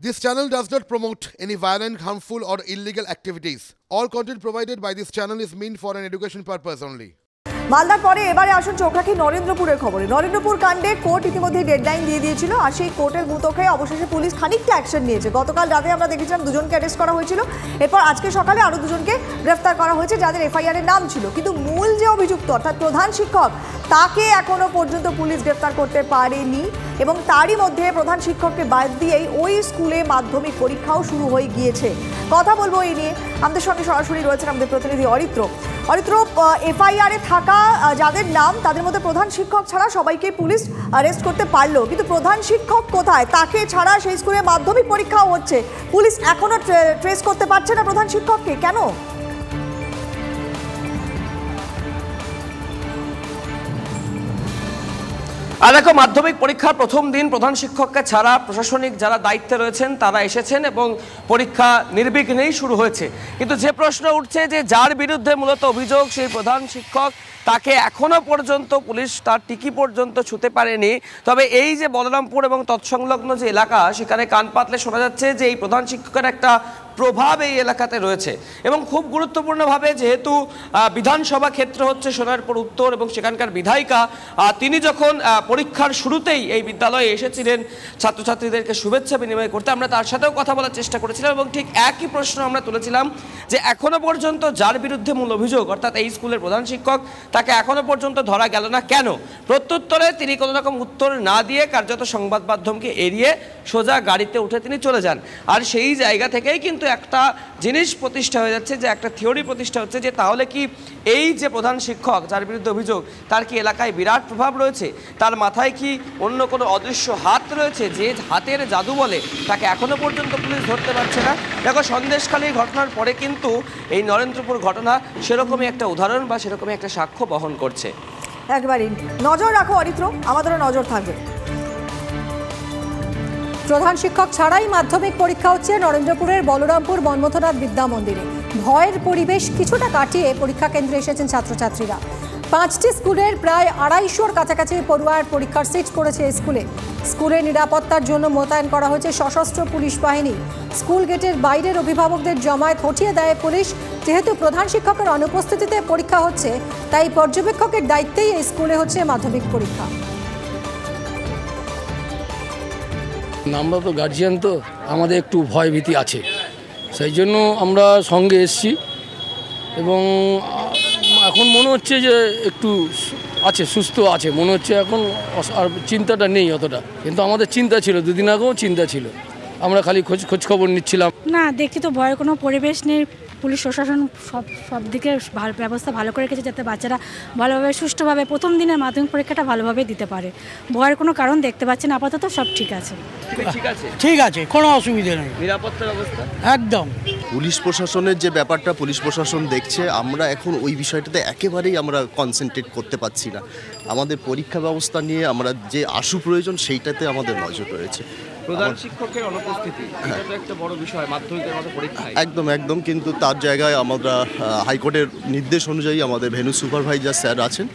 This channel does not promote any violent, harmful, or illegal activities. All content provided by this channel is meant for an education purpose only. মালদার পরে এবারে আসুন চোখাকি নরেন্দ্রপুরের খবরে। নরেন্দ্রপুর কাণ্ডে court ইতিমধ্যে deadline দিয়ে দিয়েছিল, আর সেই কোর্টের মুতোকে অবশেষে পুলিশ খানিকটা অ্যাকশন নিয়েছে। গতকাল রাতে আমরা দেখেছিলাম দুজনকে অ্যারেস্ট করা হয়েছিল, এরপর আজকে সকালে আরও দুজনকে গ্রেফতার করা হয়েছে যাদের এফআইআর এর নাম ছিল। কিন্তু মূল যে অভিযুক্ত অর্থাৎ প্রধান শিক্ষক, তাকে এখনো পর্যন্ত পুলিশ গ্রেফতার করতে পারেনি, এবং তারই মধ্যে প্রধান শিক্ষককে বাদ দিয়েই ওই স্কুলে মাধ্যমিক পরীক্ষাও শুরু হয়ে গিয়েছে। কথা বলবো এই নিয়ে, আমাদের সঙ্গে সরাসরি রয়েছেন আমাদের প্রতিনিধি অরিত্র। এফআইআরে থাকা যাদের নাম, তাদের মধ্যে প্রধান শিক্ষক ছাড়া সবাইকে পুলিশ অ্যারেস্ট করতে পারলো, কিন্তু প্রধান শিক্ষক কোথায়? তাকে ছাড়া সেই স্কুলে মাধ্যমিক পরীক্ষাও হচ্ছে, পুলিশ এখনো ট্রেস করতে পারছে না প্রধান শিক্ষককে, কেন? দেখো, মাধ্যমিক পরীক্ষার প্রথম দিন প্রধান শিক্ষককে ছাড়া প্রশাসনিক যারা দায়িত্বে রয়েছেন তারা এসেছেন এবং পরীক্ষা নির্বিঘ্নেই শুরু হয়েছে। কিন্তু যে প্রশ্ন উঠছে যে যার বিরুদ্ধে মূলত অভিযোগ সেই প্রধান শিক্ষক, তাকে এখনো পর্যন্ত পুলিশ তার টিকি পর্যন্ত ছুঁতে পারেনি। তবে এই যে বলরামপুর এবং তৎসংলগ্ন যে এলাকা, সেখানে কান পাতলে শোনা যাচ্ছে যে এই প্রধান শিক্ষকের একটা প্রভাব এই এলাকাতে রয়েছে, এবং খুব গুরুত্বপূর্ণভাবে যেহেতু বিধানসভা ক্ষেত্র হচ্ছে সোনারপুর উত্তর, এবং সেখানকার বিধায়িকা তিনি যখন পরীক্ষার শুরুতেই এই বিদ্যালয়ে এসেছিলেন ছাত্রছাত্রীদেরকে শুভেচ্ছা বিনিময় করতে, আমরা তার সাথেও কথা বলার চেষ্টা করেছিলাম, এবং ঠিক একই প্রশ্ন আমরা তুলেছিলাম যে এখনো পর্যন্ত যার বিরুদ্ধে মূল অভিযোগ অর্থাৎ এই স্কুলের প্রধান শিক্ষক, তাকে এখনো পর্যন্ত ধরা গেল না কেন? প্রত্যুত্তরে তিনি কোনো রকম উত্তর না দিয়ে কার্যত সংবাদ মাধ্যমকে এড়িয়ে সোজা গাড়িতে উঠে তিনি চলে যান। আর সেই জায়গা থেকেই কিন্তু একটা জিনিস প্রতিষ্ঠা হয়ে যাচ্ছে, যে একটা থিওরি প্রতিষ্ঠা হচ্ছে যে তাহলে কি এই যে প্রধান শিক্ষক যার বিরুদ্ধে অভিযোগ, তার কি এলাকায় বিরাট প্রভাব রয়েছে? তার মাথায় কি অন্য কোনো অদৃশ্য হাত রয়েছে, যে হাতের জাদু বলে তাকে এখনো পর্যন্ত পুলিশ ধরতে পারছে না? দেখো, সন্দেশখালী ঘটনার পরে কিন্তু এই নরেন্দ্রপুর ঘটনা সেরকমই একটা উদাহরণ বা সেরকমই একটা সাক্ষ্য বহন করছে। একবারই নজর রাখো অরিত্র, আমাদেরও নজর থাকবে। প্রধান শিক্ষক ছাড়াই মাধ্যমিক পরীক্ষা হচ্ছে নরেন্দ্রপুরের বলরামপুর মন্মথনাথ বিদ্যা মন্দিরে। ভয়ের পরিবেশ কিছুটা কাটিয়ে পরীক্ষা কেন্দ্রে এসেছেন ছাত্রছাত্রীরা। 5টি স্কুলের প্রায় 250-র কাছাকাছি পড়ুয়ার পরীক্ষার সিট পড়েছে স্কুলে। স্কুলের নিরাপত্তার জন্য মোতায়েন করা হয়েছে সশস্ত্র পুলিশ বাহিনী। স্কুল গেটের বাইরের অভিভাবকদের জমায়েত হটিয়ে দেয় পুলিশ। যেহেতু প্রধান শিক্ষকের অনুপস্থিতিতে পরীক্ষা হচ্ছে, তাই পর্যবেক্ষকের দায়িত্বেই এই স্কুলে হচ্ছে মাধ্যমিক পরীক্ষা। আমরা তো গার্জিয়ান, তো আমাদের একটু ভয় ভীতি আছে, সেই জন্য আমরা সঙ্গে এসছি, এবং এখন মনে হচ্ছে যে একটু আছে, সুস্থ আছে মনে হচ্ছে এখন, আর চিন্তাটা নেই অতটা। কিন্তু আমাদের চিন্তা ছিল, দুদিন আগেও চিন্তা ছিল, আমরা খালি খোঁজ খবর নিচ্ছিলাম। না, দেখছি তো ভয়ের কোনো পরিবেশ নেই। পুলিশ প্রশাসন সব দিকে ব্যবস্থা ভালো করে রেখেছে, যাতে বাচ্চারা ভালোভাবে সুষ্ঠুভাবে প্রথম দিনের মাধ্যমিক পরীক্ষাটা ভালোভাবে দিতে পারে। ভয়ের কোনো কারণ দেখতে পাচ্ছি না, আপাতত সব ঠিক আছে। ঠিক আছে, কোনো অসুবিধা নেই। নিরাপত্তার অবস্থা একদম। পুলিশ প্রশাসনের যে ব্যাপারটা পুলিশ প্রশাসন দেখছে, আমরা এখন ওই বিষয়টাতে একেবারেই আমরা কনসেন্ট্রেট করতে পারছি না। আমাদের পরীক্ষা ব্যবস্থা নিয়ে আমরা যে আশু প্রয়োজন সেইটাতে আমাদের নজর রয়েছে। প্রধান শিক্ষকের অনুপস্থিতি এটা তো একটা বড় বিষয় মাধ্যমিকের মতো পরীক্ষায়। একদম, কিন্তু তার জায়গায় আমরা হাইকোর্টের নির্দেশ অনুযায়ী আমাদের ভেন্যু সুপারভাইজার স্যার আছেন,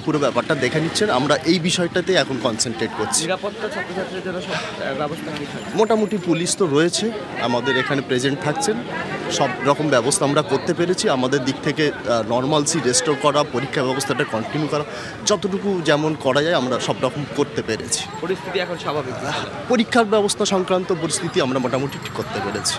পুরো ব্যাপারটা দেখে নিচ্ছেন। আমরা এই বিষয়টাতে এখন কনসেন্ট্রেট করছি। নিরাপত্তা ছাত্রছাত্রীদের জন্য সব ব্যবস্থা ঠিক আছে? মোটামুটি পুলিশ তো রয়েছে আমাদের এখানে প্রেজেন্ট থাকছেন, সব রকম ব্যবস্থা আমরা করতে পেরেছি। আমাদের দিক থেকে নর্মালসি রেস্টোর করা, পরীক্ষা ব্যবস্থাটা কন্টিনিউ করা, যতটুকু যেমন করা যায় আমরা সব রকম করতে পেরেছি। পরিস্থিতি এখন স্বাভাবিক? পরীক্ষার ব্যবস্থা সংক্রান্ত পরিস্থিতি আমরা মোটামুটি ঠিক করতে পেরেছি।